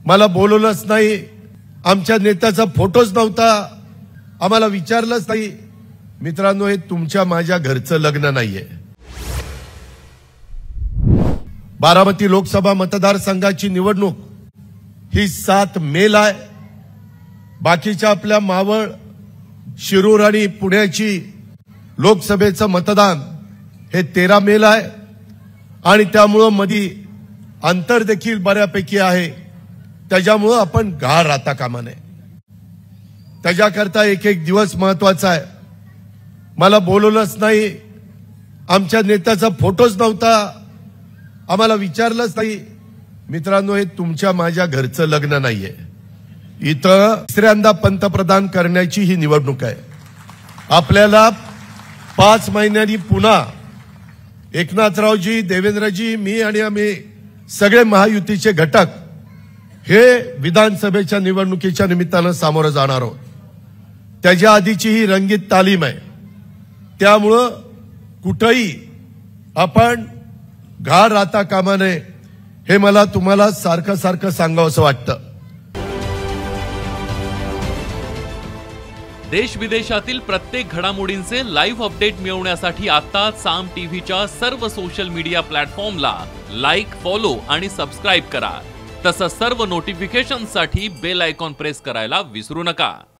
मला बोलवलंच नाही, आमच्या नेत्याचा फोटोच नव्हता, आम्हाला विचारलंच नाही। मित्रांनो, हे तुमच्या माझ्या घरचं लग्न नाहीये। बारामती लोकसभा मतदारसंघाची निवडणूक ही 7 मेला आहे। बाकीच्या आपल्या मावळ, शिरूर आणि पुण्याची लोकसभेचं मतदान हे 13 मेला आहे आणि त्यामुळे मध्ये अंतर देखील बऱ्यापैकी आहे। त्याच्यामुळे आपण घाण राहता कामा नये। त्याच्याकरता एक एक दिवस महत्वाचा आहे। मला बोलवलंच नाही, आमच्या नेत्याचा फोटोच नव्हता, आम्हाला विचारलंच नाही। मित्रांनो, हे तुमच्या माझ्या घरचं लग्न नाहीये। इथं तिसऱ्यांदा पंतप्रधान करण्याची ही निवडणूक आहे। आपल्याला 5 महिन्यांनी पुन्हा एकनाथरावजी, देवेंद्रजी, मी आणि आम्ही सगळे महायुतीचे घटक हे विधानसभेच्या निवडणुकीच्या निमित्तानं सामोरं जाणार आहोत। त्याच्या आधीची ही रंगीत तालीम आहे। त्यामुळं कुठेही आपण घाण राहता कामा नये, हे मला तुम्हाला सारखं सारखं सांगावंसं वाटतं। देश विदेशातील प्रत्येक घडामोडींचे लाईव्ह अपडेट मिळवण्यासाठी आता साम टीव्हीच्या सर्व सोशल मीडिया प्लॅटफॉर्मला लाईक, फॉलो आणि सबस्क्राईब करा। तसंच सर्व नोटिफिकेशनसाठी बेल आयकॉन प्रेस करायला विसरू नका।